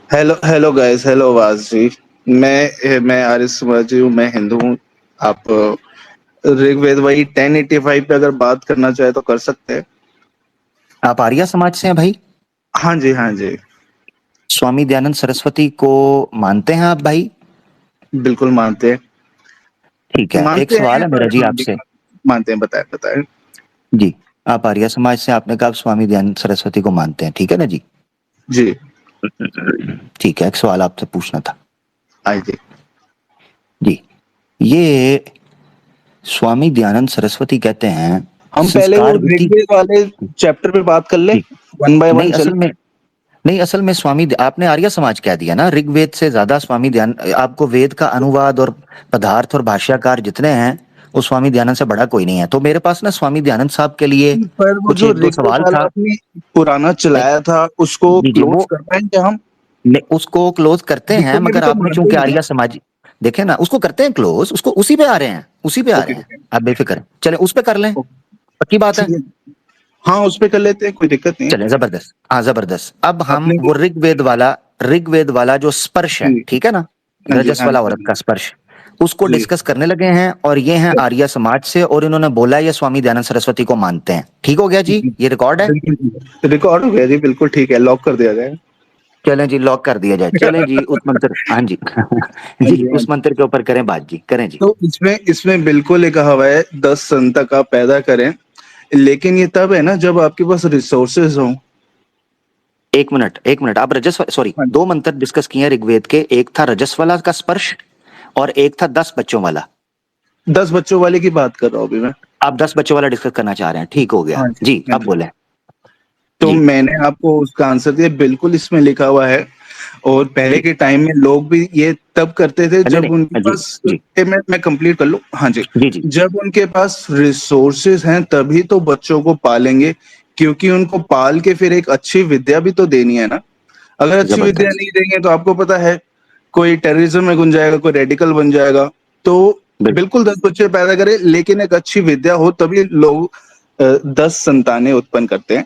Hello hello guys, hello वास जी। मैं आर्य समाजी हूँ, मैं हिंदू हूँ। आप ऋग्वेद वही 1085 पे अगर बात करना चाहे तो कर सकते हैं। आप आर्या समाज से हैं भाई? हाँ जी, हाँ जी। स्वामी दयानंद सरस्वती को मानते हैं आप भाई? बिल्कुल मानते हैं। ठीक है, एक मानते सवाल हैं है मेरा पर जी हाँ जी, आपसे। मानते हैं। बताएं बताएं। जी, आप आर्या समाज से, आपने कहा आप स्वामी दयानंद सरस्वती को मानते हैं, ठीक है ना जी? जी। ठीक है, एक सवाल आपसे पूछना था। आइए। जी, ये स्वामी दयानंद सरस्वती कहते हैं हम पहले वो संस्कार वृत्ति। ऋग्वेद वाले चैप्टर पे बात कर ले। जी, वन बाय वन नहीं चले। असल में नहीं असल में आपने आर्य समाज कह दिया ना, ऋग्वेद से ज्यादा स्वामी दयान, आपको वेद का अनुवाद और पदार्थ और भाष्यकार जितने हैं वो स्वामी दयानंद से बड़ा कोई नहीं है। तो मेरे पास ना स्वामी दयानंद साहब के लिए पर वो कुछ जो एक दो ऋग्वेद सवाल वाला था। आपने पुराना नहीं, चलाया था उसको जी जी, क्लोज वो कर पाएंगे हम? उसको क्लोज करते हैं, ऋग्वेद में भी मगर तो आपने मानते चूंकि ही है ना। आर्य समाज, देखे ना, उसको करते हैं क्लोज, उसको उसी पे आ रहे हैं, उसी पे आ ओके रहे हैं। ओके। आप बेफिक्र चले, उस पे कर लें। पक्की बात ठीक है। है। हाँ, उस पे कर लेते हैं, कोई दिक्कत नहीं है। चले, जबरदस्त, हाँ जबरदस्त। अब हम आपने वो वो ऋग्वेद वाला जो स्पर्श है, जी, ठीक है ना, हाँ जी, रजस हाँ वाला जी, हाँ औरत जी। का स्पर्श, उसको जी। डिस्कस करने लगे हैं। और ये हैं आर्य समाज से, और इन्होंने बोला ये स्वामी दयानंद सरस्वती को मानते हैं। ठीक हो गया जी, जी, ये रिकॉर्ड है। बिल्कुल ठीक है। रिकॉर्ड हो गया जी, बिल्कुल ठीक है, लॉक कर दिया जाएगा। चलें जी, लॉक कर दिया जाए। चलें जी, उस मंत्र, हाँ जी हाँ जी, जी, हाँ उस जी। मंत्र के ऊपर करें बात जी, करें जी। तो इसमें इसमें बिल्कुल एक कहा हुआ है 10 संतक आप पैदा करें, लेकिन ये तब है ना जब आपके पास रिसोर्सेज हों। एक मिनट, एक मिनट, आप रजस, सॉरी, हाँ, दो मंत्र डिस्कस किए हैं ऋग्वेद के। एक था रजस वाला का स्पर्श, और एक था 10 बच्चों वाला। 10 बच्चों वाले की बात कर रहा हूँ अभी मैं। आप 10 बच्चों वाला डिस्कस करना चाह रहे हैं, ठीक हो गया हाँ जी, जी, हाँ अब जी। बोले तो जी। मैंने आपको उसका आंसर दिया, बिल्कुल इसमें लिखा हुआ है। और पहले जी, के टाइम में लोग भी ये तब करते थे नहीं जब उनके नहीं, जी पास जी मैं कंप्लीट कर लूं। हाँ जी। जी जी। जब उनके पास रिसोर्सेज हैं तभी तो बच्चों को पालेंगे, क्योंकि उनको पाल के फिर एक अच्छी विद्या भी तो देनी है ना। अगर अच्छी विद्या जबरदस्त, नहीं देंगे तो आपको पता है कोई टेररिज्म में गुन जाएगा, कोई रेडिकल बन जाएगा। तो बिल्कुल। बिल्कुल 10 बच्चे पैदा करें, लेकिन एक अच्छी विद्या हो तभी लोग 10 संतानें उत्पन्न करते हैं।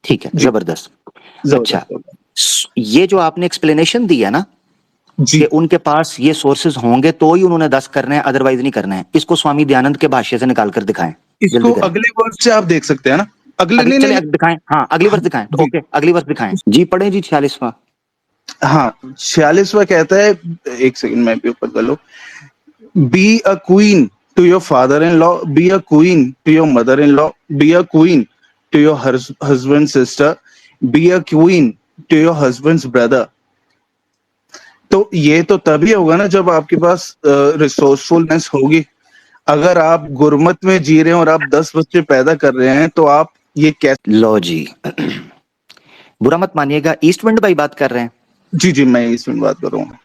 ठीक है, जी। जबरदस्त। अच्छा, जबरदस्त होगा। ये जो आपने एक्सप्लेनेशन दिया ना कि जी। उनके पास ये सोर्सेज होंगे तो ही उन्होंने 10 करने हैं, अदरवाइज नहीं करने हैं, इसको स्वामी दयानंद के भाष्य से निकाल कर दिखाएं। इसको जल्दी करें। अगले वर्ड से आप देख सकते हैं ना। अगले अगले नहीं नहीं चले, नहीं। दिखाएं, हाँ अगली हाँ वर्ष दिखाएं, तो जी। ओके, अगली वर्ष दिखाएं जी, पढ़े जी 46वां। हाँ, 46वां कहता है, एक सेकंड मैं भी ऊपर कर लो। Be a queen to your father in law, be a queen to your mother in law, be a queen to your husband sister, be a queen to your husband's brother. तो ये तो तभी होगा ना जब आपके पास रिसोर्सफुलनेस होगी। अगर आप गुरमत में जी रहे हैं और आप 10 बच्चे पैदा कर रहे हैं तो आप ये कैसे? लो जी, बुरा मत मानिएगा, ईस्ट विंड भाई बात कर रहे हैं। जी जी, मैं इसमें बात कर रहा हूँ।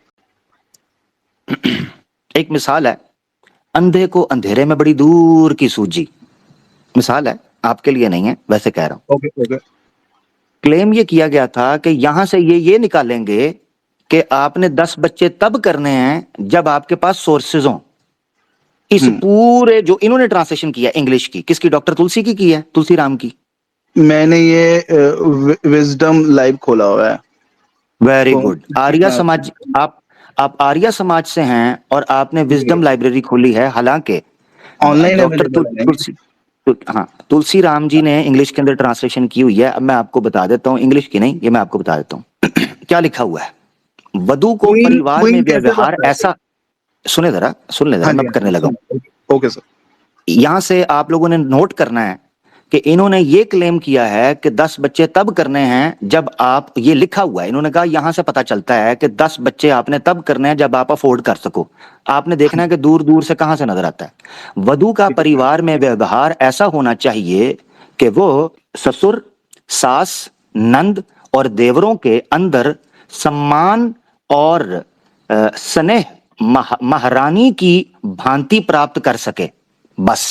एक मिसाल है, अंधे को अंधेरे में बड़ी दूर की सूझी। मिसाल है, आपके लिए नहीं है, वैसे कह रहा हूं। Okay okay. क्लेम ये किया गया था कि यहां से ये निकालेंगे कि आपने 10 बच्चे तब करने हैं जब आपके पास सोर्सेज हों। इस हम्म। पूरे जो इन्होंने ट्रांसलेशन किया इंग्लिश की, किसकी? डॉक्टर तुलसी की है, तुलसी राम की। मैंने ये विजडम लाइव खोला हुआ है। वेरी कौन गुड, सी आर्या समाज। ट्रांसलेशन? आप आर्या समाज से हैं और आपने जी। विजडम लाइब्रेरी खोली है, हालांकि ऑनलाइन डॉक्टर अवेलेबल है नहीं? तुलसी, हाँ तुलसी राम जी ने इंग्लिश के अंदर ट्रांसलेशन की हुई है। अब मैं आपको बता देता हूँ, इंग्लिश की नहीं, ये मैं आपको बता देता हूँ क्या लिखा हुआ है। वधु को क्वीन परिवार में क्वीन कैसे व्यवहार बनता है फिर? ऐसा, सुने जरा, सुन ले जरा, हाँ जी, मैं हाँ करने जी, लगा हूं। Okay okay sir. यहां से आप लोगों ने नोट करना है कि इन्होंने ये क्लेम किया है कि 10 बच्चे तब करने हैं जब आप, ये लिखा हुआ है, इन्होंने कहा यहां से पता चलता है कि 10 बच्चे आपने तब करने हैं जब आप अफोर्ड कर सको। आपने देखना है कि दूर दूर से कहां से नजर आता है। वधु का ठीक है। परिवार में व्यवहार ऐसा होना चाहिए कि वो ससुर, सास, नंद और देवरों के अंदर सम्मान और स्नेह, महारानी की भांति प्राप्त कर सके, बस।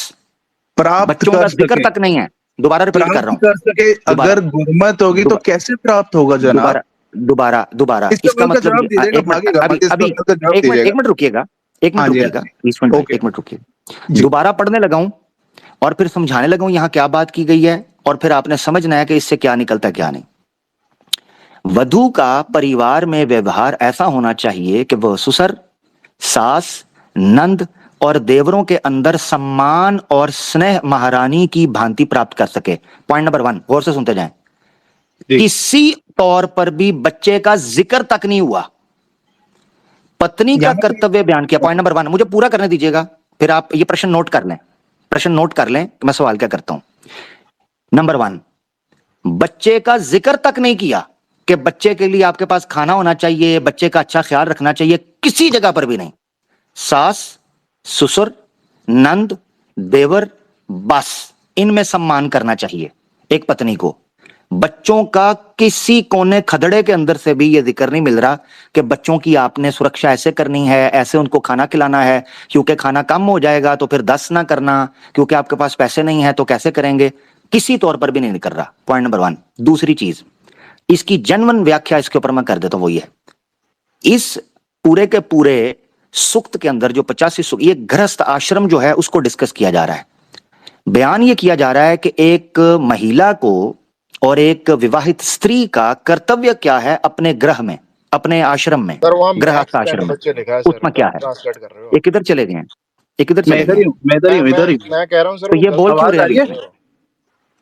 प्राप्त बच्चों कर का जिक्र सके। तक नहीं है। दोबारा रिपीट कर रहा प्राप्त हूं, कर सके। दोबारा, अगर गुरमत होगी तो दोबारा, कैसे प्राप्त होगा जनाब? दोबारा, दोबारा, दोबारा, इस इसका सवाल का मतलब जवाब दीजिएगा, एक मिनट, भागेगा अभी मत, इस अभी, सवाल का जवाब एक दीजिएगा। मिनट रुकिएगा, एक मिनट हाँ जी, हाँ रुकिएगा, जी। ईश्वरन भाई ओके। एक मिनट रुकिए। जी। दोबारा पढ़ने लगा हूं और फिर समझाने लगा हूं यहां क्या बात की गई है, और फिर आपने समझना है कि इससे क्या निकलता क्या नहीं। वधू का परिवार में व्यवहार ऐसा होना चाहिए कि वह ससुर, सास, नंद और देवरों के अंदर सम्मान और स्नेह महारानी की भांति प्राप्त कर सके। पॉइंट नंबर 1, गौर से सुनते जाएं। जी। किसी तौर पर भी बच्चे का जिक्र तक नहीं हुआ, पत्नी का यहाँ पे कर्तव्य बयान किया। पॉइंट नंबर 1 मुझे पूरा करने दीजिएगा, फिर आप ये प्रश्न नोट कर लें, प्रश्न नोट कर लें कि मैं सवाल क्या करता हूं। नंबर 1, बच्चे का जिक्र तक नहीं किया कि बच्चे के लिए आपके पास खाना होना चाहिए, बच्चे का अच्छा ख्याल रखना चाहिए, किसी जगह पर भी नहीं। सास, ससुर, नंद, देवर, बस इनमें सम्मान करना चाहिए एक पत्नी को। बच्चों का किसी कोने खदड़े के अंदर से भी यह जिक्र नहीं मिल रहा कि बच्चों की आपने सुरक्षा ऐसे करनी है, ऐसे उनको खाना खिलाना है, क्योंकि खाना कम हो जाएगा तो फिर 10 ना करना, क्योंकि आपके पास पैसे नहीं है तो कैसे करेंगे, किसी तौर पर भी नहीं कर रहा। Point number 1। दूसरी चीज, इसकी जनवन व्याख्या इसके ऊपर मैं कर देता हूं, वो ये इस पूरे के पूरे सूक्त के अंदर जो 85 सूक्त, ये गृहस्थ आश्रम जो है उसको डिस्कस किया जा रहा है। बयान ये किया जा रहा है कि एक महिला को और एक विवाहित स्त्री का कर्तव्य क्या है अपने गृह में, अपने आश्रम में, सर वहाँ गृहस्थ मैक्स 10 आश्रम में, बच्चे लिखा है सर, उसमें क्या है। ट्रांसलेट कर रहे हो। ये किधर चले गए हैं, ये किधर मैं चले इधर गए ही हैं? हूँ, मैं इधर ही हूँ। मैं कह रहा हूँ सर तो वो ये बोल क्यों आवाज रहे आ रही हैं है? अभी?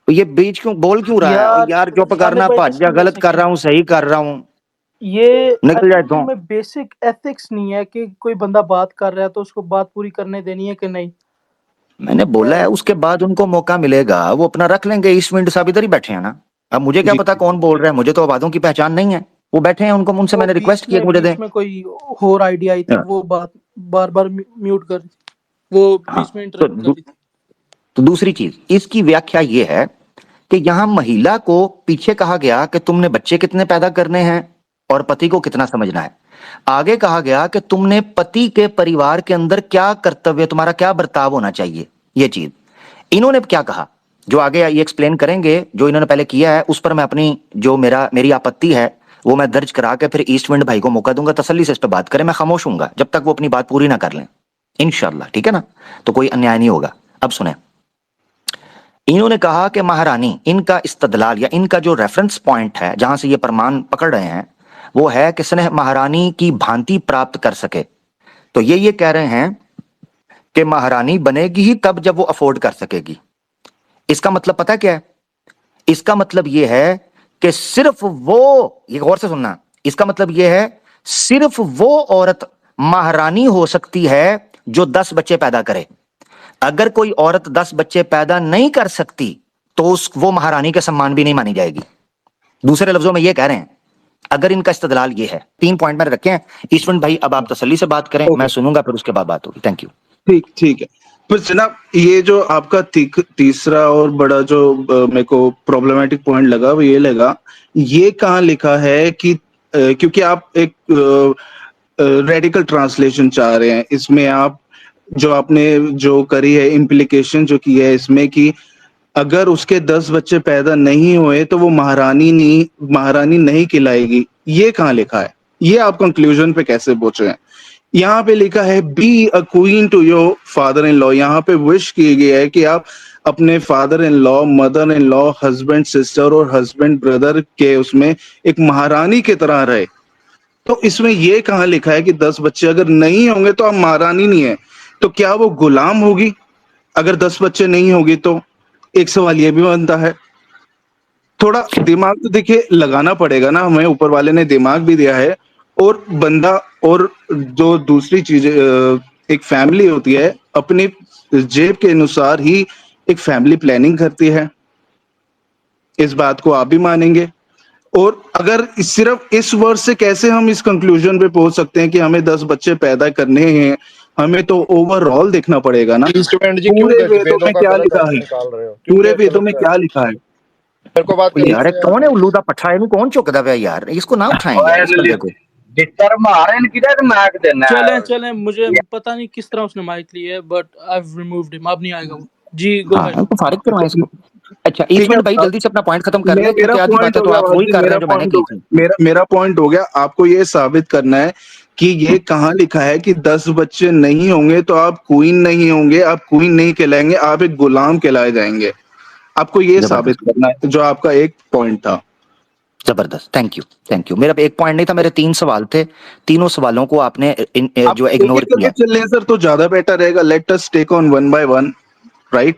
तो ये बीच क्यों बोल क्यों रहा है? यार चुप करना, भाई, भाज जा, गलत कर रहा हूँ, सही कर रहा हूँ, ये निकल जाए तो। में बेसिक एथिक्स नहीं है कि कोई बंदा बात कर रहा है तो उसको बात पूरी करने देनी है कि नहीं। मैंने बोला है उसके बाद उनको मौका मिलेगा, वो अपना रख लेंगे। ईस्ट विंड साहब इधर ही बैठे हैं ना, अब मुझे क्या जी। पता कौन बोल रहा है, मुझे तो आवाजों की पहचान नहीं है। वो बैठे हैं, उनको उनसे वो मैंने रिक्वेस्ट किया कि मुझे दें। बीच में कोई और आइडिया आई थी, हाँ। वो बात बार बार म्यूट कर, वो हाँ, बीच में इंटरप्ट कर दी थी। तो दूसरी चीज, इसकी व्याख्या ये है कि यहां महिला को पीछे कहा गया कि तुमने बच्चे कितने पैदा करने हैं और पति को कितना समझना है। आगे कहा गया कि तुमने पति के परिवार के अंदर क्या कर्तव्य, तुम्हारा क्या बर्ताव होना चाहिए, ये चीज। इन्होंने क्या कहा, जो आगे ये एक्सप्लेन करेंगे, जो इन्होंने पहले किया है उस पर मैं अपनी जो मेरी आपत्ति है वो मैं दर्ज करा के फिर ईस्ट विंड भाई को मौका दूंगा, तसल्ली से इस पर बात करें। मैं खामोश हूंगा जब तक वो अपनी बात पूरी ना कर लें, इंशाल्लाह, ठीक है ना? तो कोई अन्याय नहीं होगा। अब सुने, इन्होंने कहा कि महारानी, इनका इस्तदलाल या इनका जो रेफरेंस पॉइंट है जहां से ये प्रमाण पकड़ रहे हैं वो है कि स्नेह महारानी की भांति प्राप्त कर सके। तो ये कह रहे हैं कि महारानी बनेगी ही तब जब वो अफोर्ड कर सकेगी। इसका मतलब पता क्या है? इसका मतलब ये है कि सिर्फ वो, ये गौर से सुनना, इसका मतलब ये है सिर्फ वो औरत महारानी हो सकती है जो 10 बच्चे पैदा करे। अगर कोई औरत 10 बच्चे पैदा नहीं कर सकती तो वो महारानी के सम्मान भी नहीं मानी जाएगी। दूसरे लफ्जों में ये कह रहे हैं, अगर इनका इस्तदलाल ये है, 3 पॉइंट मैंने रखे हैं। ईश्वरन भाई अब आप तसल्ली से बात करें, मैं सुनूंगा, फिर उसके बाद बात होगी। Thank you. ठीक है। पर जनाब, ये जो आपका तीसरा और बड़ा जो मेरे को प्रॉब्लमेटिक पॉइंट लगा वो ये लगा, ये कहाँ लिखा है कि क्योंकि आप एक रेडिकल ट्रांसलेशन चाह रहे हैं, इसमें आप जो आपने जो करी है इम्प्लीकेशन जो की है इसमें कि अगर उसके 10 बच्चे पैदा नहीं हुए तो वो महारानी नहीं कहलाएगी, ये कहाँ लिखा है? ये आप कंक्लूजन पे कैसे पहुंचे हैं? यहाँ पे लिखा है be a queen to your father in law. यहाँ पे विश की गई है कि आप अपने father in law, mother in law, husband sister और हस्बैंड ब्रदर के उसमें एक महारानी की तरह रहे। तो इसमें ये कहाँ लिखा है कि 10 बच्चे अगर नहीं होंगे तो आप महारानी नहीं है, तो क्या वो गुलाम होगी? अगर 10 बच्चे नहीं होगी तो एक सवाल ये भी बनता है। थोड़ा दिमाग तो देखिए लगाना पड़ेगा ना, हमें ऊपर वाले ने दिमाग भी दिया है। और बंदा, और जो दूसरी चीज, एक फैमिली होती है अपनी जेब के अनुसार ही एक फैमिली प्लानिंग करती है, इस बात को आप भी मानेंगे। और अगर सिर्फ इस वर्ड से कैसे हम इस कंक्लूजन पे पहुंच सकते हैं कि हमें 10 बच्चे पैदा करने हैं? हमें तो ओवरऑल देखना पड़ेगा ना, पूरे वेदों में क्या लिखा है, पूरे वेदों में क्या लिखा है। मेरे को बात यार कौन है उल्लू दा पट्ठा, इनको कौन चुकदा है यार, इसको ना उठाएं यार, इस बंदे को। चलें, मुझे पता नहीं किस तरह उसने माइक ली है, but I have removed him, अब नहीं आएगा वो जी। Go ahead. तो फारिग करवाएं इसको। अच्छा ईश्वर भाई जल्दी से अपना पॉइंट खत्म कर ले, क्योंकि आधी बातें तो आप वही कर रहे हैं जो मैंने की थी। मेरा पॉइंट हो गया। आपको ये साबित करना है कि ये कहाँ लिखा है कि 10 बच्चे नहीं होंगे तो आप क्वीन नहीं होंगे, आप क्वीन नहीं कहलाएंगे, आप एक गुलाम कहलाए जाएंगे। आपको ये साबित करना है, जो आपका एक पॉइंट था। जबरदस्त, थैंक यू। मेरा एक पॉइंट नहीं था, मेरे 3 सवाल थे, तीनों सवालों को आपने आप जो एक इग्नोर एक करके किया। चल रहे हैं सर, तो ज्यादा बेटर रहेगा। Let us take on one by one, right?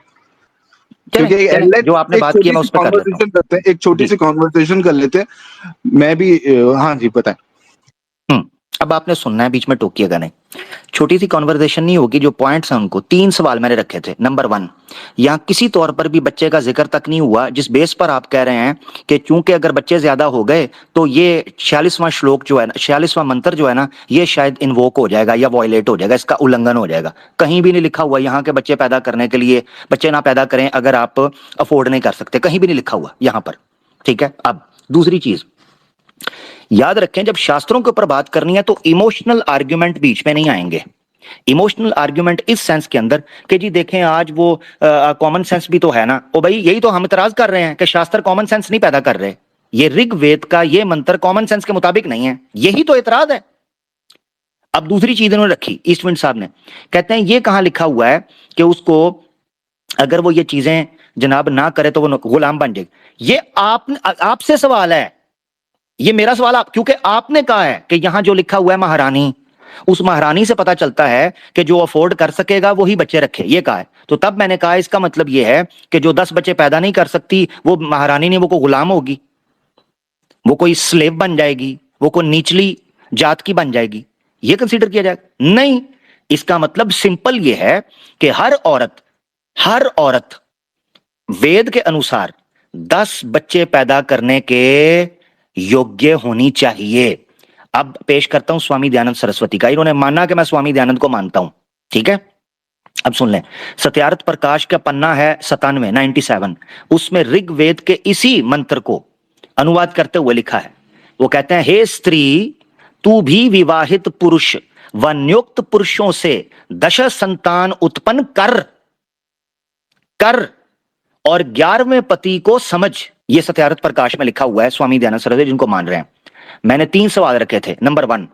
चलें क्योंकि चलें, जो आपने एक बात की है छोटी मैं सी उस पर कर लेता हूँ। कॉन्वर्सेशन करते हैं, एक छोटी जी। सी कॉन्वर्सेशन कर लेते हैं। मैं भी हाँ जी, बताएं। अब आपने सुनना है, बीच में टोकिएगा नहीं। छोटी सी कॉन्वर्सेशन नहीं होगी, जो पॉइंट्स हैं उनको 3 सवाल मैंने रखे थे। नंबर 1, यहाँ किसी तौर पर भी बच्चे का जिक्र तक नहीं हुआ, जिस बेस पर आप कह रहे हैं कि चूंकि अगर बच्चे ज्यादा हो गए तो ये 46वां श्लोक जो है ना, 46वां मंत्र जो है ना, ये शायद इन्वोक हो जाएगा या वॉयलेट हो जाएगा, इसका उल्लंघन हो जाएगा। कहीं भी नहीं लिखा हुआ यहाँ के बच्चे पैदा करने के लिए, बच्चे ना पैदा करें अगर आप अफोर्ड नहीं कर सकते, कहीं भी नहीं लिखा हुआ यहाँ पर। ठीक है। अब दूसरी चीज याद रखें, जब शास्त्रों के ऊपर बात करनी है तो इमोशनल आर्ग्यूमेंट बीच में नहीं आएंगे। इमोशनल आर्ग्यूमेंट इस सेंस के अंदर कि जी देखें, आज वो कॉमन सेंस भी तो है ना, ओ भाई यही तो हम इतराज कर रहे हैं कि शास्त्र कॉमन सेंस नहीं पैदा कर रहे। ये ऋग्वेद का ये मंत्र कॉमन सेंस के मुताबिक नहीं है, यही तो इतराज है। अब दूसरी चीज इन्होंने रखी, ईस्टविंड साहब ने, कहते हैं ये कहां लिखा हुआ है कि उसको अगर वो ये चीजें जनाब ना करे तो वो गुलाम बन जाएगी। ये आपसे सवाल है, ये मेरा सवाल आप, क्योंकि आपने कहा है कि यहां जो लिखा हुआ है महारानी, उस महारानी से पता चलता है कि जो अफोर्ड कर सकेगा वही बच्चे रखे, ये कहा है। तो तब मैंने कहा इसका मतलब ये है कि जो 10 बच्चे पैदा नहीं कर सकती वो महारानी नहीं, वो को गुलाम होगी, वो कोई स्लेव बन जाएगी, वो कोई निचली जात की बन जाएगी, ये कंसीडर किया जाएगा? नहीं, इसका मतलब सिंपल ये है कि हर औरत वेद के अनुसार 10 बच्चे पैदा करने के योग्य होनी चाहिए। अब पेश करता हूं स्वामी दयानंद सरस्वती का, इन्होंने माना कि मैं स्वामी दयानंद को मानता हूं। ठीक है, अब सुन लें। सत्यार्थ प्रकाश का पन्ना है 97, उसमें ऋग्वेद के इसी मंत्र को अनुवाद करते हुए लिखा है। वो कहते हैं, हे स्त्री, तू भी विवाहित पुरुष व नियुक्त पुरुषों से 10 संतान उत्पन्न कर और 11वें पति को समझ। ये सत्यार्थ प्रकाश में लिखा हुआ है, स्वामी दयानंद सरस्वती जिनको मान रहे हैं। मैंने 3 सवाल रखे थे। नंबर 1,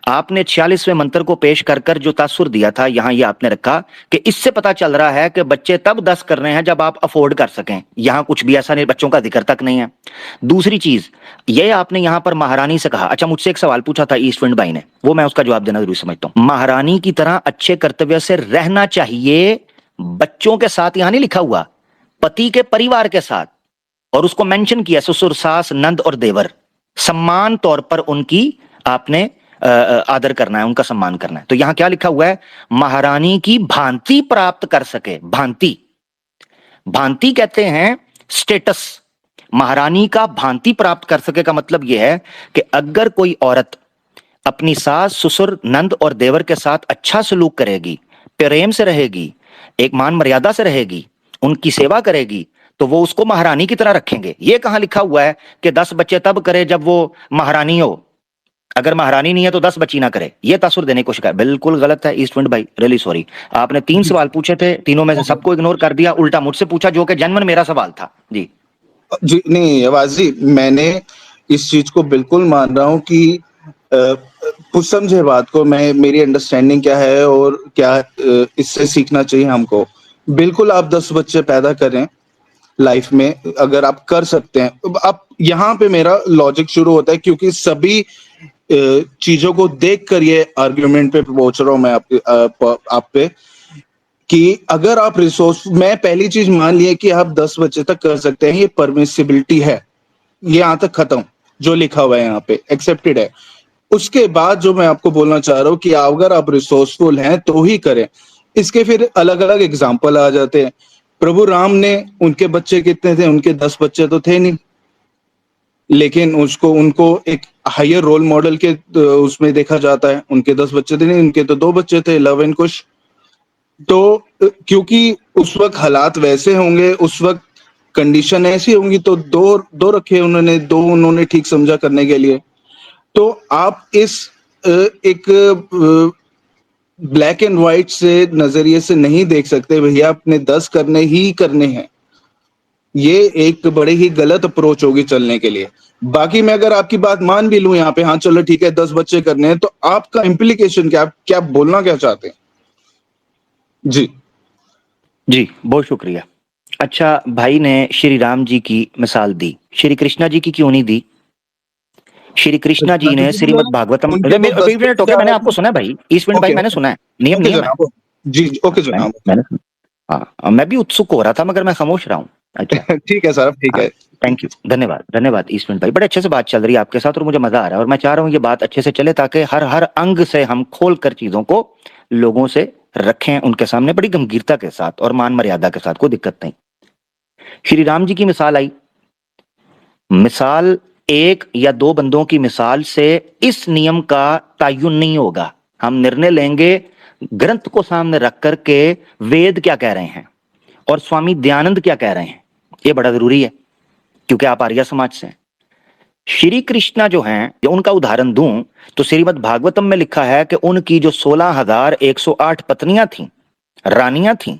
आपने 46वें मंत्र को पेश कर कर जो तासुर दिया था, यहां ये आपने रखा कि इससे पता चल रहा है कि बच्चे तब 10 कर रहे हैं जब आप अफोर्ड कर सकें। यहां कुछ भी ऐसा नहीं, बच्चों का जिक्र तक नहीं है। दूसरी चीज, ये आपने यहां पर महारानी से कहा। अच्छा, मुझसे एक सवाल पूछा था ईस्टविंड भाई ने, वो मैं उसका जवाब देना जरूरी समझता हूं। महारानी की तरह अच्छे कर्तव्य से रहना चाहिए बच्चों के साथ, यहां नहीं लिखा हुआ, पति के परिवार के साथ। और उसको मेंशन किया, ससुर, सास, नंद और देवर, सम्मान तौर पर उनकी आपने आदर करना है, उनका सम्मान करना है। तो यहां क्या लिखा हुआ है? महारानी की भांति प्राप्त कर सके। भांति कहते हैं स्टेटस। महारानी का भांति प्राप्त कर सके का मतलब यह है कि अगर कोई औरत अपनी सास, ससुर, नंद और देवर के साथ अच्छा सलूक करेगी, प्रेम से रहेगी, एक मान मर्यादा से रहेगी, उनकी सेवा करेगी, तो वो उसको महारानी की तरह रखेंगे। ये कहां लिखा हुआ है कि 10 बच्चे तब करे जब वो महारानी हो, अगर महारानी नहीं है तो 10 बच्ची ना करे? ये तासुर देने की कोशिश कर, बिल्कुल गलत है ईस्टविंड भाई, रियली सॉरी। आपने 3 सवाल पूछे थे, तीनों में से सबको इग्नोर कर दिया, उल्टा मुझसे पूछा जो कि जन्मन मेरा सवाल था। जी जी नहीं आवाज जी, मैंने इस चीज को बिल्कुल मान रहा हूँ कि कुछ समझे बात को, मैं मेरी अंडरस्टैंडिंग क्या है और क्या इससे सीखना चाहिए हमको। बिल्कुल आप 10 बच्चे पैदा करें लाइफ में, अगर आप कर सकते हैं। आप यहाँ पे मेरा लॉजिक शुरू होता है, क्योंकि सभी चीजों को देख कर ये आर्ग्यूमेंट पे पहुंच रहा हूं मैं आप पे, कि अगर आप रिसोर्स, मैं पहली चीज मान लिया कि आप 10 बच्चे तक कर सकते हैं, ये परमिसिबिलिटी है, ये यहां तक खत्म, जो लिखा हुआ है यहाँ पे एक्सेप्टेड है। उसके बाद जो मैं आपको बोलना चाह रहा हूँ कि अगर आप रिसोर्सफुल हैं तो ही करें। इसके फिर अलग अलग एग्जाम्पल आ जाते हैं। प्रभु राम ने, उनके बच्चे कितने थे? उनके 10 बच्चे तो थे नहीं, लेकिन उनको एक हायर रोल मॉडल के उसमें देखा जाता है। उनके 10 बच्चे थे नहीं, उनके तो 2 बच्चे थे, लव एंड कुश। तो क्योंकि उस वक्त हालात वैसे होंगे, उस वक्त कंडीशन ऐसी होंगी, तो दो रखे उन्होंने, 2 उन्होंने ठीक समझा करने के लिए। तो आप इस एक ब्लैक एंड व्हाइट से नजरिए से नहीं देख सकते भैया अपने 10 करने ही करने हैं। ये एक बड़े ही गलत अप्रोच होगी चलने के लिए। बाकी मैं अगर आपकी बात मान भी लूं यहाँ पे, हाँ चलो ठीक है 10 बच्चे करने हैं, तो आपका इम्प्लीकेशन क्या बोलना क्या चाहते हैं? जी जी, बहुत शुक्रिया। अच्छा, भाई ने श्री राम जी की मिसाल दी, श्री कृष्णा जी की क्यों नहीं दी? श्री कृष्णा जी ने श्रीमद् भागवतम, उनके तो 10 मिनट हो गया, मैंने आपको सुना है भाई, ईश्वरी भाई, ओके मैंने सुना है, नियम ओके नियम है। जनाब, जी ओके जनाब। मैंने हाँ, मैं भी उत्सुक हो रहा था मगर मैं खामोश रहा हूँ। अच्छा ठीक है सर, अब ठीक हाँ, है। थैंक यू, धन्यवाद धन्यवाद ईश्वरी भाई, बड़े अच्छे से बात चल रही है आपके साथ और मुझे मजा आ रहा है, और मैं चाह रहा हूँ ये बात अच्छे से चले ताकि हर हर अंग से हम खोल कर चीजों को लोगों से रखें उनके सामने बड़ी गंभीरता के साथ और मान मर्यादा के साथ, कोई दिक्कत नहीं। श्री राम जी की मिसाल आई, मिसाल एक या दो बंदों की मिसाल से इस नियम का तयन नहीं होगा। हम निर्णय लेंगे ग्रंथ को सामने रख करके वेद क्या कह रहे हैं और स्वामी दयानंद क्या कह रहे हैं, ये बड़ा जरूरी है क्योंकि आप आर्य समाज से हैं। श्री कृष्णा जो हैं, जो उनका उदाहरण दूं तो श्रीमद् भागवतम में लिखा है कि उनकी जो 16,108 पत्नियां थीं, रानियां थीं,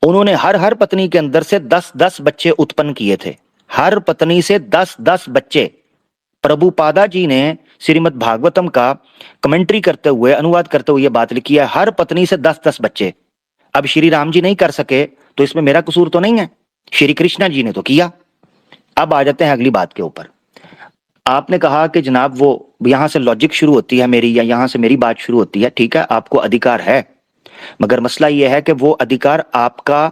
उन्होंने हर हर पत्नी के अंदर से 10-10 बच्चे उत्पन्न किए थे, हर पत्नी से 10-10 बच्चे। प्रभुपादा जी ने श्रीमद् भागवतम का कमेंट्री करते हुए, अनुवाद करते हुए यह बात लिखी है, हर पत्नी से 10-10 बच्चे। अब श्री राम जी नहीं कर सके तो इसमें मेरा कसूर तो नहीं है, श्री कृष्णा जी ने तो किया। अब आ जाते हैं अगली बात के ऊपर। आपने कहा कि जनाब वो यहां से लॉजिक शुरू होती है मेरी, या यहां से मेरी बात शुरू होती है, ठीक है, आपको अधिकार है, मगर मसला यह है कि वो अधिकार आपका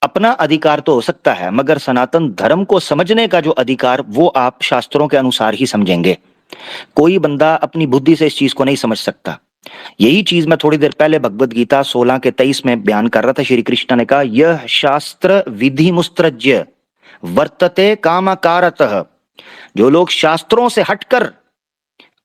अपना अधिकार तो हो सकता है, मगर सनातन धर्म को समझने का जो अधिकार वो आप शास्त्रों के अनुसार ही समझेंगे। कोई बंदा अपनी बुद्धि से इस चीज को नहीं समझ सकता। यही चीज मैं थोड़ी देर पहले भगवत गीता 16:23 में बयान कर रहा था। श्री कृष्ण ने कहा, यह शास्त्र विधि मुस्त्रज्य वर्तते कामाकारतः। जो लोग शास्त्रों से हटकर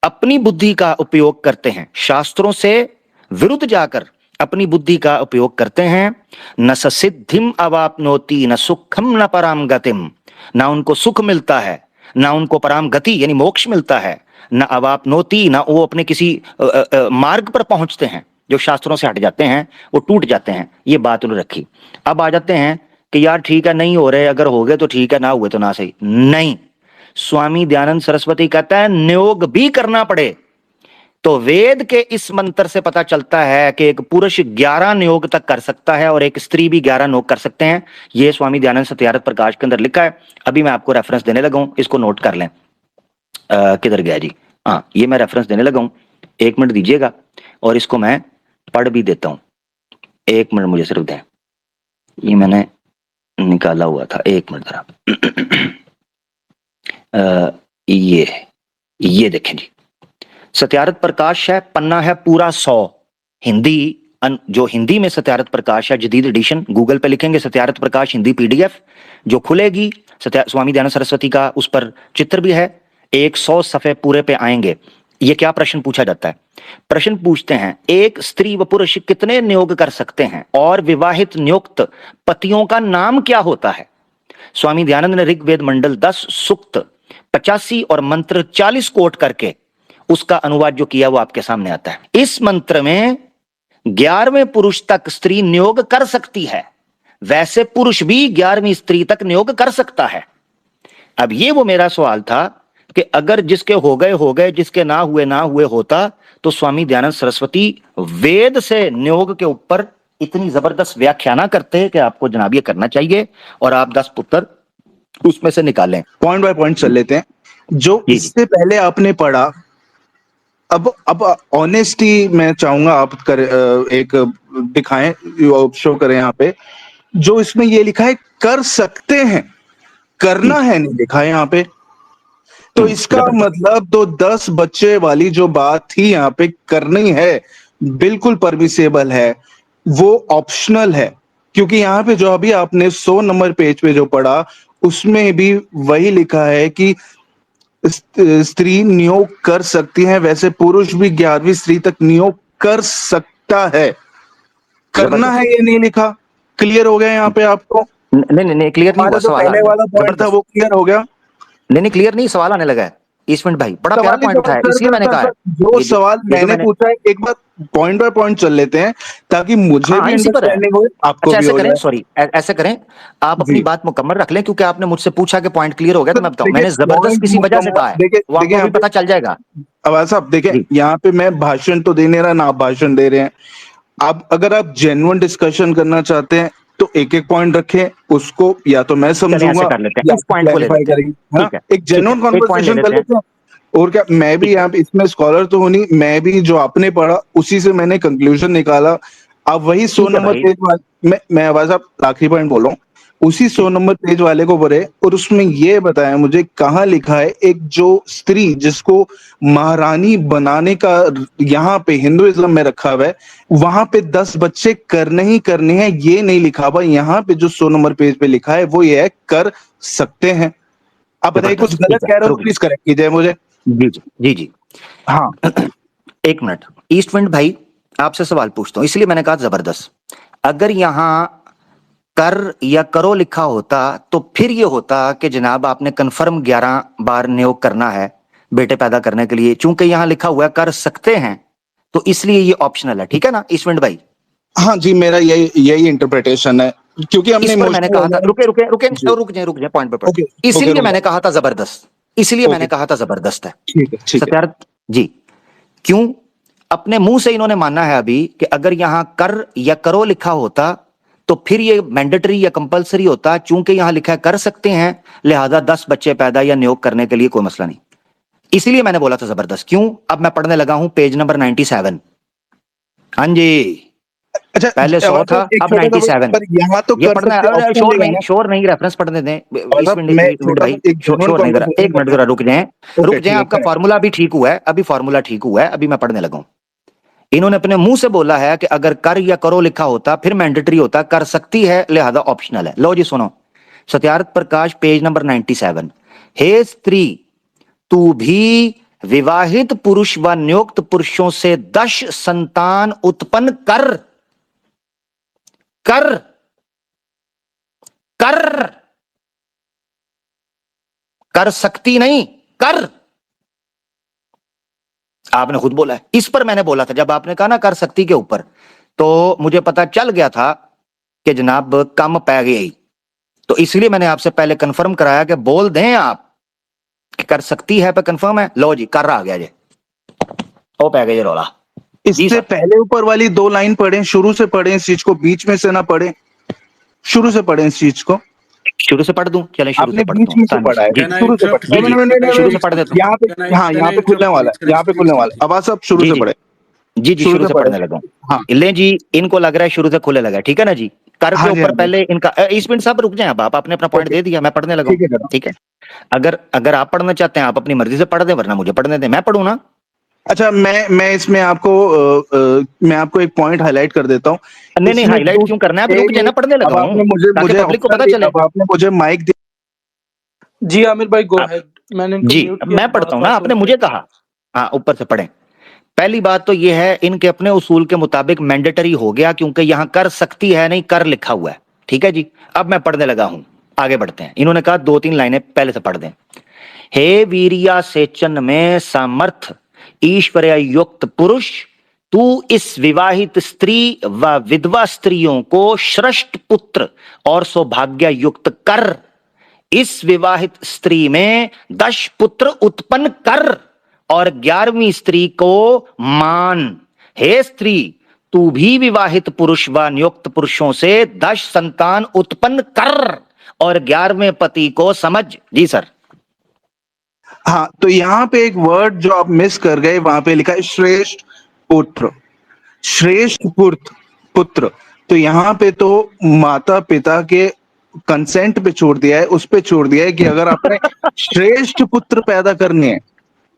अपनी बुद्धि का उपयोग करते हैं, शास्त्रों से विरुद्ध जाकर अपनी बुद्धि का उपयोग करते हैं, न स सिद्धिम अवाप्नोति न सुखम न पराम गतिम, ना उनको सुख मिलता है, ना उनको पराम गति यानी मोक्ष मिलता है, न अवाप्नोति, ना वो अपने किसी मार्ग पर पहुंचते हैं। जो शास्त्रों से हट जाते हैं वो टूट जाते हैं, ये बात उन्होंने रखी। अब आ जाते हैं कि यार ठीक है, नहीं हो रहे, अगर हो गए तो ठीक है, ना हुए तो ना सही। नहीं, स्वामी दयानंद सरस्वती कहता है नियोग भी करना पड़े तो वेद के इस मंत्र से पता चलता है कि एक पुरुष 11 नियोग तक कर सकता है और एक स्त्री भी 11 नियोग कर सकते हैं। ये स्वामी दयानंद सत्यार्थ प्रकाश के अंदर लिखा है। अभी मैं आपको रेफरेंस देने लगा हूं, इसको नोट कर लें। किधर गया जी? हाँ, ये मैं रेफरेंस देने लगा हूं, 1 मिनट दीजिएगा और इसको मैं पढ़ भी देता हूं। 1 मिनट मुझे सिर्फ दें, ये मैंने निकाला हुआ था, 1 मिनट जरा। ये देखें जी, सत्यार्थ प्रकाश है, पन्ना है पूरा 100, हिंदी जो हिंदी में सत्यार्थ प्रकाश है जदीद एडिशन, गूगल पे लिखेंगे सत्यार्थ प्रकाश हिंदी पीडीएफ जो खुलेगी, स्वामी दयानंद सरस्वती का उस पर चित्र भी है, 100 सफ़े पूरे पे आएंगे। ये क्या प्रश्न पूछा जाता है? प्रश्न पूछते हैं, एक स्त्री व पुरुष कितने नियोग कर सकते हैं और विवाहित नियुक्त पतियों का नाम क्या होता है? स्वामी दयानंद ने ऋग्वेद मंडल 10 सूक्त 85 और मंत्र 40 कोट करके उसका अनुवाद जो किया वो आपके सामने आता है। इस मंत्र में 11वें पुरुष तक स्त्री नियोग कर सकती है, वैसे पुरुष भी 11वीं स्त्री तक नियोग कर सकता है। अब ये वो मेरा सवाल था कि अगर जिसके हो गए, जिसके ना हुए होता, तो स्वामी दयानंद सरस्वती वेद से नियोग के ऊपर इतनी जबरदस्त व्याख्या ना करते कि आपको जनाब ये करना चाहिए और आप 10 पुत्र उसमें से निकालें। पॉइंट बाय पॉइंट चल लेते हैं। जो इससे पहले आपने पढ़ा, अब ऑनेस्टी मैं चाहूंगा आप एक दिखाएं, शो करें यहाँ पे। जो इसमें ये लिखा है कर सकते हैं, करना है नहीं लिखा है यहाँ पे, तो इसका मतलब तो 10 बच्चे वाली जो बात थी यहाँ पे करनी है, बिल्कुल परमिसेबल है, वो ऑप्शनल है। क्योंकि यहाँ पे जो अभी आपने 100 नंबर पेज पे जो पढ़ा उसमें भी वही लिखा है कि स्त्री नियोग कर सकती है, वैसे पुरुष भी 11वीं स्त्री तक नियोग कर सकता है। करना है ये नहीं लिखा। क्लियर हो गया यहाँ पे आपको? नहीं क्लियर नहीं हुआ, सवाल पहले वाला पॉइंट था वो क्लियर हो गया? नहीं क्लियर नहीं, सवाल आने लगा है ईश्वरन भाई, बड़ा प्यारा पॉइंट उठाया, इसलिए मैंने कहा जो सवाल मैंने पूछा है, एक बार पॉइंट बाय पॉइंट चल लेते हैं ताकि मुझे भी अंडरस्टैंडिंग हो, आपको भी हो जाए। सॉरी, ऐसे करें, आप अपनी बात मुकम्मल रख लें, क्योंकि आपने मुझसे पूछा कि पॉइंट क्लियर हो गया, तो मैं बताऊं, मैंने जबरदस्त किसी वजह से कहा है, वो आपको भी पता चल जाएगा। आवाज साहब देखें, यहाँ पे मैं भाषण तो दे नहीं रहा, ना आप भाषण दे रहे हैं। आप अगर आप जेन्युइन डिस्कशन करना चाहते हैं तो एक एक पॉइंट रखें, उसको या तो मैं समझूंगा, इस पॉइंट को ले लेते हैं, एक जेन्युइन कन्वर्सेशन कर लेते हैं। और क्या, मैं भी यहाँ पे इसमें स्कॉलर तो हूं नहीं, मैं भी जो आपने पढ़ा उसी से मैंने कंक्लूजन निकाला। अब वही 100 ठीक है नंबर भाई। पेज वाले, मैं आवाज आप आखिरी पॉइंट बोल रहा हूँ, उसी 100 नंबर पेज वाले को पढ़े और उसमें ये बताया मुझे कहाँ लिखा है एक जो स्त्री जिसको महारानी बनाने का यहाँ पे हिंदुइज्म में रखा हुआ है, वहां पे 10 बच्चे करने ही करने हैं, ये नहीं लिखा हुआ। यहाँ पे जो 100 नंबर पेज पे लिखा है वो ये है, कर सकते हैं। आप बताइए, कुछ जबरदस्त, गलत ठीक है, कह रहे हो तो रुक प्लीज करेक्ट कीजिए मुझे। जी जी जी जी। हाँ एक मिनट, ईस्ट विंड भाई, आपसे सवाल पूछता हूं, इसलिए मैंने कहा जबरदस्त। अगर यहां कर या करो लिखा होता तो फिर ये होता कि जनाब आपने कंफर्म 11 बार नियोग करना है बेटे पैदा करने के लिए, चूंकि यहां लिखा हुआ है कर सकते हैं, तो इसलिए ये ऑप्शनल है, ठीक है ना ईस्ट विंड भाई? हाँ जी, मेरा यही यही इंटरप्रिटेशन है, क्योंकि हमने इस पर मैंने कहा था, इमोशनल। रुके रुके रुके जी, रुक जाए पॉइंट पे पॉइंट। ओके ओके, इसलिए रुक मैंने जाओ। कहा था जबरदस्त, इसलिए ओके, मैंने कहा था जबरदस्त है। ठीक है ठीक है। सत्यार्थ जी, क्यों? अपने मुंह से इन्होंने माना है अभी कि अगर यहां कर या करो लिखा होता तो फिर ये मैंडेटरी या कंपलसरी होता, चूंकि यहां लिखा है कर सकते हैं, लिहाजा 10 बच्चे पैदा या नियोग करने के लिए कोई मसला नहीं। इसीलिए मैंने बोला था जबरदस्त। क्यों? अब मैं पढ़ने लगा हूं पेज नंबर 97। हाँ जी, अच्छा, पहले 100 था, एक अब छोटा सा 97। पर यहाँ तो ये कर पढ़ना सकते है, ऑप्शन शोर दिया है नहीं, ना। शोर नहीं, रेफरेंस पढ़ने दें और इस साहब मिनट मैं मिनट छोटा भाई, सा एक जेन्युइन शोर नहीं जरा, कॉन्वर्सेशन एक कर मिनट रहा जरा रुक जाएं, हूँ। रुक ओके जाएं, ठीक है, आपका करेक्ट। फार्मूला भी ठीक हुआ है, अभी फार्मूला ठीक हुआ है, अभी मैं पढ़ने लगा हूं। इन्होंने अपने मुंह से बोला है कि अगर कर या करो लिखा होता फिर मैंडेटरी होता, कर सकती है लिहाजा ऑप्शनल है। लो जी सुनो, सत्यार्थ प्रकाश पेज नंबर 97। हे स्त्री, तू भी विवाहित पुरुष व नियुक्त पुरुषों से 10 संतान उत्पन्न कर कर कर कर सकती नहीं, कर। आपने खुद बोला है, इस पर मैंने बोला था जब आपने कहा ना कर सकती के ऊपर, तो मुझे पता चल गया था कि जनाब कम पै गई, तो इसलिए मैंने आपसे पहले कंफर्म कराया कि बोल दें आप कि कर सकती है पे कंफर्म है। लो जी, कर आ गया जी, ओ पै गया रोला। जी इससे सर, पहले ऊपर वाली 2 लाइन पढ़ें, शुरू से पढ़ें इस चीज को, बीच में से ना पढ़ें, शुरू से पढ़ें इस चीज को। शुरू से पढ़ दूं? चलें शुरू से आपने पढ़ता बीच हूं, में से तानिश पढ़ा है, जी Can I शुरू से interrupt, पढ़े। जी नहीं जी, नहीं नहीं शुरू नहीं, से please? पढ़ देता हूं। यहाँ पे, हाँ Can यहाँ I पे खुलने interrupt, वाला है, please? Can I यहाँ पे speak खुलने वाला something? है। अब आप सब शुरू जी से जी पढ़े, जी जी, शुरू शुरू से से पढ़े। पढ़ने लगा। हाँ ले जी, इनको लग रहा है शुरू से खुले लगा, ठीक है ना जी? कर के हाँ जी, ऊपर हाँ जी, पहले इनका इस मिनट साहब रुक जाए, अब आप आपने अपना पॉइंट ओके दे दिया, मैं पढ़ने लगा हूं, ठीक है जरा। ठीक है? अगर अगर आप पढ़ना चाहते हैं आप अपनी मर्जी से पढ़ दें, वरना मुझे पढ़ने दें, मैं पढ़ूं ना। अच्छा, मैं इसमें आपको मैं आपको एक पॉइंट हाईलाइट कर देता हूँ नहीं नहीं, इसमें। हाईलाइट क्यों करना है? अब रुक एक जाए ना, मिनट, पढ़ने लगा अब हूं आपने मुझे ताकि मुझे पब्लिक को ऑप्शन पता दिया, चले। अब आपने मुझे माइक दिया। जी आमिर भाई गो आप अहेड, मैंने इनको जी, म्यूट अब किया, मैं पढ़ता बात हूं ना, बात आपने होती मुझे रहे। कहा। हाँ, ऊपर से पढ़ें। पहली बात तो यह है, इनके अपने उसूल के मुताबिक मैंडेटरी हो गया, क्योंकि यहां कर सकती है नहीं, कर लिखा हुआ है, ठीक है जी? अब मैं पढ़ने लगा हूं, आगे बढ़ते हैं। इन्होंने कहा 2-3 लाइनें पहले से पढ़ दें। हे वीरिया सेचन में सामर्थ ईश्वर्य युक्त पुरुष, तू इस विवाहित स्त्री व विधवा स्त्रियों को श्रेष्ठ पुत्र और सौभाग्य युक्त कर। इस विवाहित स्त्री में 10 पुत्र उत्पन्न कर और 11वीं स्त्री को मान। हे स्त्री, तू भी विवाहित पुरुष व नियुक्त पुरुषों से 10 संतान उत्पन्न कर और 11वें पति को समझ। जी सर। हाँ, तो यहाँ पे एक वर्ड जो आप मिस कर गए, वहां पे लिखा है श्रेष्ठ पुत्र, श्रेष्ठ पुत्र। तो यहाँ पे तो माता पिता के कंसेंट पे छोड़ दिया है, उस पे छोड़ दिया है कि अगर आपने श्रेष्ठ पुत्र पैदा करने हैं,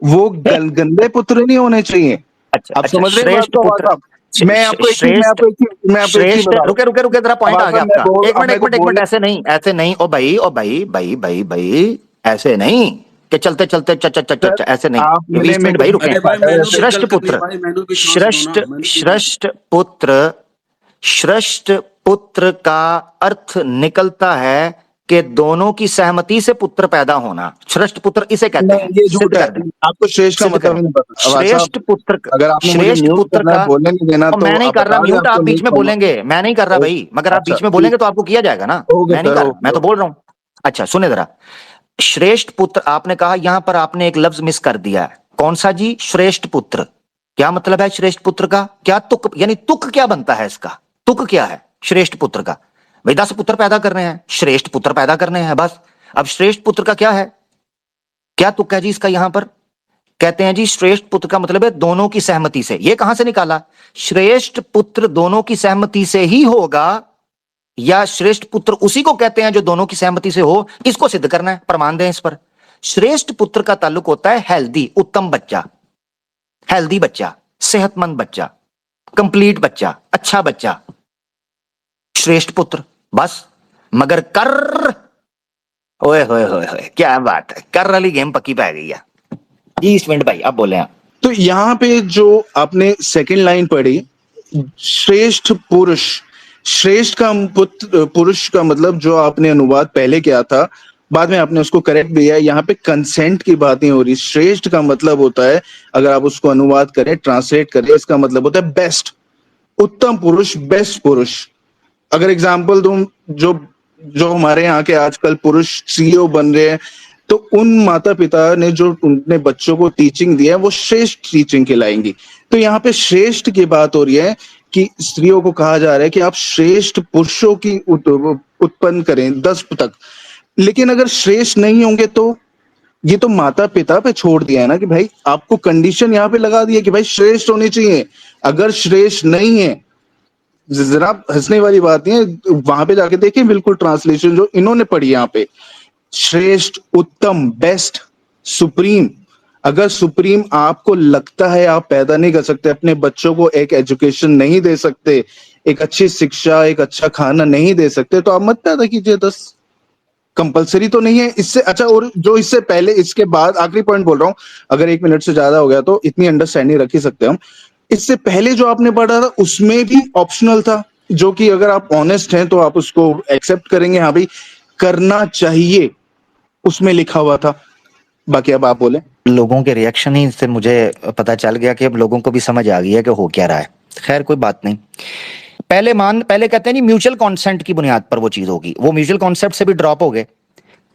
वो गंदे पुत्र नहीं होने चाहिए। अच्छा आप अच्छा, समझ रहे हैं बात श्रेष्ठ को, आवाज पुत्र, साहब? मैं आपको एक चीज मैं श्रेष्ठ, आपको एक चीज मैं आपको एक चीज श्रेष्ठ, बता रहा रुके रुके रुके, जरा हूँ। पॉइंट आ आवाज गया साहब, मैं आपका। बोल एक अब मिनट मेरे एक को मिनट एक मिनट, बोलने। ऐसे नहीं, ऐसे नहीं, ओ भाई ओ भाई भाई भाई भाई, ऐसे नहीं कि चलते चलते च च च च सर, च, ऐसे नहीं। आपने 20 मेरे मिनट को भाई बीच रुके। अरे में भाई काटा मैंने भी वैसे। श्रेष्ठ गल करनी है पुत्र, भाई, मैंने भी चांस दो ना, श्रेष्ठ मैंने भी चांस श्रेष्ठ पुत्र, श्रेष्ठ पुत्र का अर्थ निकलता है कि दोनों की सहमति से पुत्र पैदा होना। श्रेष्ठ पुत्र इसे कहते नहीं, हैं। ये सिद्ध झूठ है। कर दें, आपको श्रेष्ठ का सिद्ध मतलब करें। ही नहीं पता आवाज साहब। श्रेष्ठ पुत्र, अगर आपने मुझे श्रेष्ठ म्यूट पुत्र करना है, का, बोलने नहीं देना, और तो मैं नहीं आप कर रहा बता दें, म्यूट, आप आपको बीच म्यूट में करना। बोलेंगे, मैं नहीं कर रहा ओ, भाई, मगर आप अच्छा बीच में ठीक, बोलेंगे तो आपको किया जाएगा ना। ओके मैं नहीं सर, कर रहा, मैं ओके तो ओके। बोल रहा हूं। अच्छा सुने जरा, श्रेष्ठ पुत्र आपने कहा, यहां पर आपने एक लफ्ज मिस कर दिया है। कौन सा जी? श्रेष्ठ पुत्र। क्या मतलब है श्रेष्ठ पुत्र का? क्या तुक, यानी तुक क्या बनता है इसका? तुक क्या है श्रेष्ठ पुत्र का? भाई 10 पुत्र पैदा करने हैं, श्रेष्ठ पुत्र पैदा करने हैं, बस। अब श्रेष्ठ पुत्र का क्या है, क्या तुक है जी इसका यहां पर? कहते हैं जी श्रेष्ठ पुत्र का मतलब है दोनों की सहमति से। ये कहां से निकाला? श्रेष्ठ पुत्र दोनों की सहमति से ही होगा, या श्रेष्ठ पुत्र उसी को कहते हैं जो दोनों की सहमति से हो? इसको सिद्ध करना है, प्रमाण दें इस पर। श्रेष्ठ पुत्र का ताल्लुक होता है हेल्दी, उत्तम बच्चा, हेल्दी बच्चा, सेहतमंद बच्चा, कंप्लीट बच्चा, अच्छा बच्चा, श्रेष्ठ पुत्र, बस। मगर कर, ओए होए होए होए, क्या बात है, कर वाली गेम पक्की पै गई है जी। स्टूडेंट भाई आप बोले हैं। तो यहाँ पे जो आपने सेकंड लाइन पढ़ी, श्रेष्ठ पुरुष, श्रेष्ठ का पुत्र, पुरुष का मतलब जो आपने अनुवाद पहले किया था, बाद में आपने उसको करेक्ट भी किया। यहाँ पे कंसेंट की बात नहीं हो रही। श्रेष्ठ का मतलब होता है, अगर आप उसको अनुवाद करें, ट्रांसलेट करें, इसका मतलब होता है बेस्ट, उत्तम पुरुष, बेस्ट पुरुष। अगर एग्जाम्पल दूं, जो जो हमारे यहाँ के आजकल पुरुष सीईओ बन रहे हैं, तो उन माता पिता ने जो उनने बच्चों को टीचिंग दी है वो श्रेष्ठ टीचिंग कहलाएंगी। तो यहाँ पे श्रेष्ठ की बात हो रही है कि स्त्रियों को कहा जा रहा है कि आप श्रेष्ठ पुरुषों की उत्पन्न करें 10 तक। लेकिन अगर श्रेष्ठ नहीं होंगे तो ये तो माता पिता पे छोड़ दिया है ना, कि भाई आपको कंडीशन यहाँ पे लगा दी है कि भाई श्रेष्ठ होने चाहिए। अगर श्रेष्ठ नहीं है, जरा हंसने वाली बात नहीं है, वहां पे जाके देखें बिल्कुल ट्रांसलेशन जो इन्होंने पढ़ी यहाँ पे, श्रेष्ठ, उत्तम, बेस्ट, सुप्रीम। अगर सुप्रीम आपको लगता है आप पैदा नहीं कर सकते, अपने बच्चों को एक एजुकेशन नहीं दे सकते, एक अच्छी शिक्षा, एक अच्छा खाना नहीं दे सकते, तो आप मत पैदा कीजिए 10। कंपलसरी तो नहीं है इससे। अच्छा, और जो इससे पहले, इसके बाद आखिरी पॉइंट बोल रहा हूं, अगर 1 मिनट से ज्यादा हो गया तो इतनी अंडरस्टैंडिंग रख ही सकते हम। इससे पहले जो आपने पढ़ा था उसमें भी ऑप्शनल था, जो कि अगर आप ऑनेस्ट हैं तो आप उसको एक्सेप्ट करेंगे, हाँ भाई करना चाहिए, उसमें लिखा हुआ था। बाकी अब आप बोले। लोगों के रिएक्शन ही से मुझे पता चल गया कि अब लोगों को भी समझ आ गई है कि हो क्या रहा है। खैर कोई बात नहीं। पहले कहते हैं नहीं म्यूचुअल कॉन्सेंट की बुनियाद पर वो चीज होगी, वो म्यूचुअल कॉन्सेप्ट से भी ड्रॉप हो गए।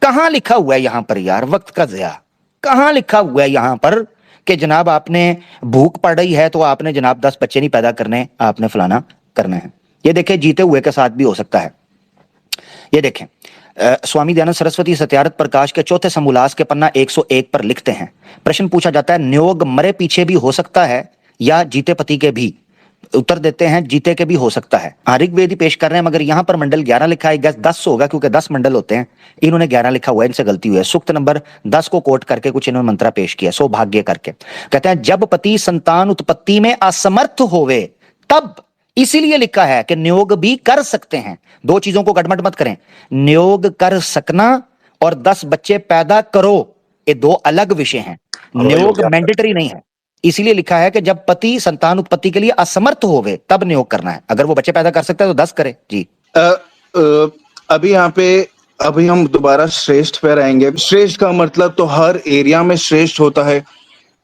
कहां लिखा हुआ है यहां पर यार, वक्त का ज़िया, कहां लिखा हुआ है यहां पर कि जनाब आपने भूख पड़ रही है तो आपने जनाब 10 बच्चे नहीं पैदा करने, आपने फलाना करना है। ये देखें जीते हुए के साथ भी हो सकता है। ये देखें स्वामी दयानंद सरस्वती सत्यार्थ प्रकाश के चौथे समोल्लास के पन्ना 101 पर लिखते हैं, प्रश्न पूछा जाता है नियोग मरे पीछे भी हो सकता है या जीते पति के भी? उत्तर देते हैं जीते के भी हो सकता है। ऋग्वेद पेश कर रहे हैं, मगर यहां पर मंडल 11 लिखा है, 10 होगा क्योंकि 10 मंडल होते हैं, इन्होंने 11 लिखा हुआ है, इनसे गलती हुई है। सूक्त नंबर 10 को कोट करके कुछ इन्होंने मंत्रा पेश किया, सौभाग्य करके। कहते हैं जब पति संतान उत्पत्ति में असमर्थ होवे तब, इसीलिए लिखा है कि नियोग भी कर सकते हैं। दो चीजों को गड़बड़ मत करें, नियोग कर सकना और 10 बच्चे पैदा करो, ये दो अलग विषय हैं। नियोग मैंडेटरी नहीं है, इसीलिए लिखा है कि जब पति संतान उत्पत्ति के लिए असमर्थ होवे तब नियोग करना है। अगर वो बच्चे पैदा कर सकता है तो 10 करे जी। अभी यहाँ पे अभी हम दोबारा श्रेष्ठ पे आएंगे। श्रेष्ठ का मतलब तो हर एरिया में श्रेष्ठ होता है,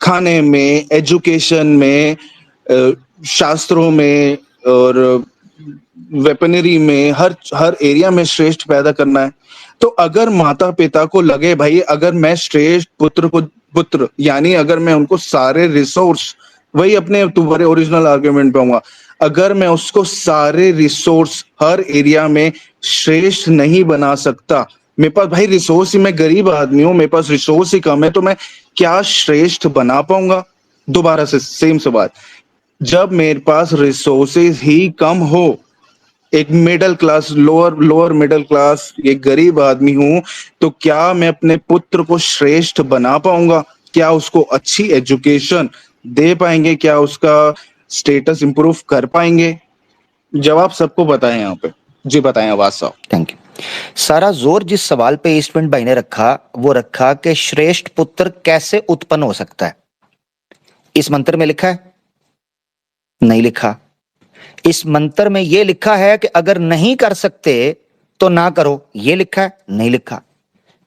खाने में, एजुकेशन में, शास्त्रों में और वेपनरी में, हर एरिया में श्रेष्ठ पैदा करना है। तो अगर माता पिता को लगे भाई अगर मैं श्रेष्ठ पुत्र यानी अगर मैं उनको सारे रिसोर्स, वही अपने तुम्हारे ओरिजिनल आर्गुमेंट पे आऊंगा, अगर मैं उसको सारे रिसोर्स हर एरिया में श्रेष्ठ नहीं बना सकता, मेरे पास भाई रिसोर्स ही, मैं गरीब आदमी हूं, मेरे पास रिसोर्स ही कम है, तो मैं क्या श्रेष्ठ बना पाऊंगा? दोबारा से सेम सवाल, जब मेरे पास रिसोर्सेज ही कम हो, एक middle class, lower middle class, एक गरीब आदमी हूं, तो क्या मैं अपने पुत्र को श्रेष्ठ बना पाऊंगा? क्या उसको अच्छी एजुकेशन दे पाएंगे? क्या उसका स्टेटस इंप्रूव कर पाएंगे? जवाब सबको बताएं यहाँ पे जी, बताएं आवाज साहब। Thank you. सारा जोर जिस सवाल पे स्टूडेंट भाई ने रखा वो रखा कि श्रेष्ठ पुत्र कैसे उत्पन्न हो सकता है। इस मंत्र में लिखा है? नहीं लिखा। इस मंत्र में यह लिखा है कि अगर नहीं कर सकते तो ना करो, यह लिखा है? नहीं लिखा।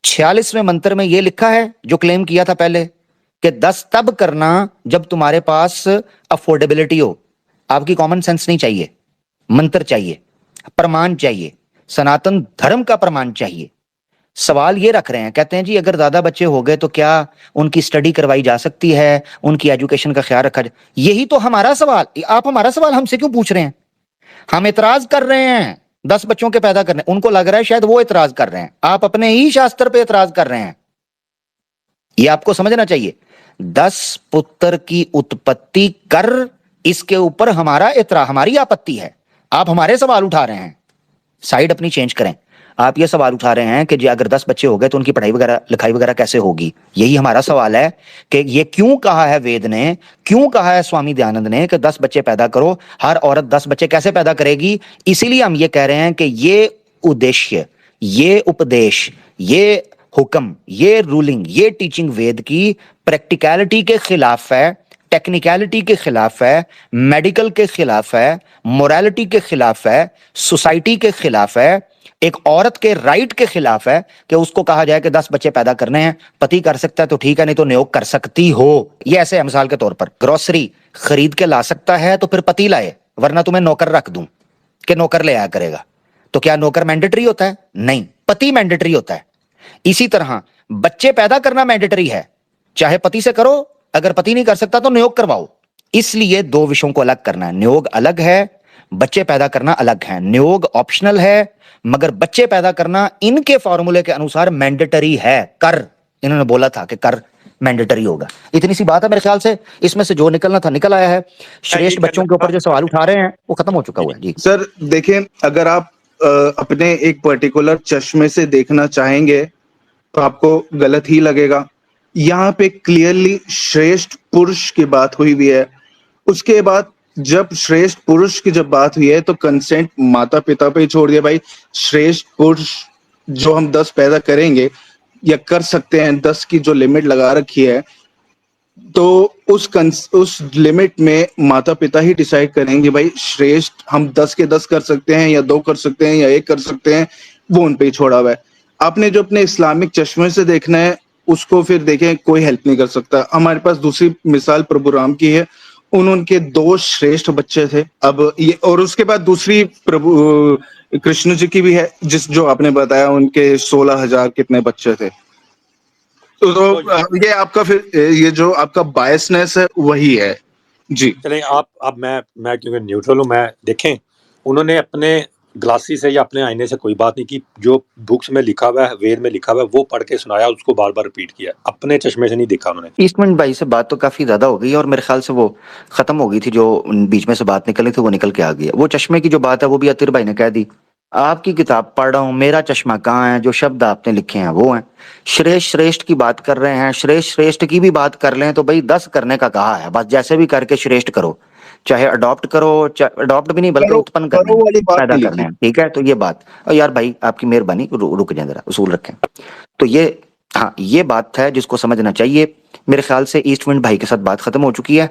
46वें मंत्र में यह लिखा है जो क्लेम किया था पहले कि 10 तब करना जब तुम्हारे पास अफोर्डेबिलिटी हो। आपकी कॉमन सेंस नहीं चाहिए, मंत्र चाहिए, प्रमाण चाहिए, सनातन धर्म का प्रमाण चाहिए। सवाल ये रख रहे हैं, कहते हैं जी अगर ज्यादा बच्चे हो गए तो क्या उनकी स्टडी करवाई जा सकती है, उनकी एजुकेशन का ख्याल रखा जाए? यही तो हमारा सवाल, आप हमारा सवाल हमसे क्यों पूछ रहे हैं? हम इतराज कर रहे हैं 10 बच्चों के पैदा करने, उनको लग रहा है शायद वो इतराज कर रहे हैं, आप अपने ही शास्त्र पे इतराज कर रहे हैं। ये आपको समझना चाहिए। 10 पुत्र की उत्पत्ति कर, इसके ऊपर हमारी आपत्ति है। आप हमारे सवाल उठा रहे हैं, साइड अपनी चेंज करें। आप ये सवाल उठा रहे हैं कि जी अगर 10 बच्चे हो गए तो उनकी पढ़ाई वगैरह लिखाई वगैरह कैसे होगी। यही हमारा सवाल है कि ये क्यों कहा है वेद ने, क्यों कहा है स्वामी दयानंद ने कि 10 बच्चे पैदा करो। हर औरत 10 बच्चे कैसे पैदा करेगी? इसीलिए हम ये कह रहे हैं कि ये उद्देश्य, ये उपदेश, ये हुक्म, ये रूलिंग, ये टीचिंग वेद की प्रैक्टिकलिटी के खिलाफ है, टेक्निकलिटी के खिलाफ है, मेडिकल के खिलाफ है, मोरालिटी के खिलाफ है, सोसाइटी के खिलाफ है, एक औरत के राइट के खिलाफ है कि उसको कहा जाए कि 10 बच्चे पैदा करने हैं। पति कर सकता है तो ठीक है, नहीं तो नियोग कर सकती हो। ये ऐसे है, मिसाल के तौर पर ग्रोसरी खरीद के ला सकता है तो फिर पति लाए, वरना तुम्हें नौकर रख दूं कि नौकर ले आया करेगा। तो क्या नौकर मैंडेटरी होता है? नहीं, पति मैंडेटरी होता है। इसी तरह बच्चे पैदा करना मैंडेटरी है, चाहे पति से करो, अगर पति नहीं कर सकता तो नियोग करवाओ। इसलिए दो विषयों को अलग करना है। नियोग अलग है, बच्चे पैदा करना अलग है। नियोग ऑप्शनल है, मगर बच्चे पैदा करना इनके फॉर्मूले के अनुसार मैंडेटरी है। कर, इन्होंने बोला था कि कर मैंडेटरी होगा। इतनी सी बात है, मेरे ख्याल से इसमें से जो निकलना था निकल आया है। श्रेष्ठ बच्चों के ऊपर जो सवाल उठा रहे हैं वो खत्म हो चुका हुआ है जी। सर देखें, अगर आप अपने एक पर्टिकुलर चश्मे से देखना चाहेंगे तो आपको गलत ही लगेगा। यहाँ पे क्लियरली श्रेष्ठ पुरुष की बात हुई हुई है। उसके बाद जब श्रेष्ठ पुरुष की जब बात हुई है तो कंसेंट माता पिता पे ही छोड़ दिया। भाई श्रेष्ठ पुरुष जो हम 10 पैदा करेंगे या कर सकते हैं, 10 की जो लिमिट लगा रखी है, तो उस लिमिट में माता पिता ही डिसाइड करेंगे भाई श्रेष्ठ हम 10 के 10 कर सकते हैं या 2 कर सकते हैं या 1 कर सकते हैं, वो उन पे ही छोड़ा हुआ है। आपने जो अपने इस्लामिक चश्मे से देखना है उसको फिर देखें, कोई हेल्प नहीं कर सकता। हमारे पास दूसरी मिसाल प्रभु राम की है, उनके 2 श्रेष्ठ बच्चे थे। अब ये, और उसके बाद दूसरी प्रभु कृष्ण जी की भी है, जो आपने बताया उनके 16,000 कितने बच्चे थे। तो ये आपका फिर ये जो आपका बायसनेस है वही है जी। चलें, आप अब मैं क्योंकि न्यूट्रल हूँ, मैं देखें उन्होंने अपने ग्लासी से या अपने आईने से कोई बात नहीं की। जो बुक्स में लिखा हुआ है, वेद में लिखा हुआ है, वो पढ़ के सुनाया, उसको बार बार रिपीट किया, अपने चश्मे से नहीं देखा उन्होंने। ईस्टमैन भाई से बात तो काफी ज्यादा हो गई और मेरे ख्याल से वो खत्म हो गई थी। जो बीच में से बात निकली थी वो निकल के आ गई है। वो चश्मे की जो बात है वो भी अतिर भाई ने कह दी। आपकी किताब पढ़ रहा हूँ, मेरा चश्मा कहाँ है? जो शब्द आपने लिखे हैं वो हैं। श्रेष्ठ की बात कर रहे हैं, श्रेष्ठ की भी बात कर लें तो भाई 10 करने का कहा है, बस जैसे भी करके श्रेष्ठ करो, चाहे अडॉप्ट करो, अडॉप्ट भी नहीं बल्कि उत्पन्न करना है, वाली बात पैदा नहीं करना है, ठीक है। तो ये बात, और यार भाई आपकी मेहरबानी रुक जाए जरा, उसूल रखें। तो ये, हाँ ये बात है जिसको समझना चाहिए। मेरे ख्याल से ईस्ट विंड भाई के साथ बात खत्म हो चुकी है।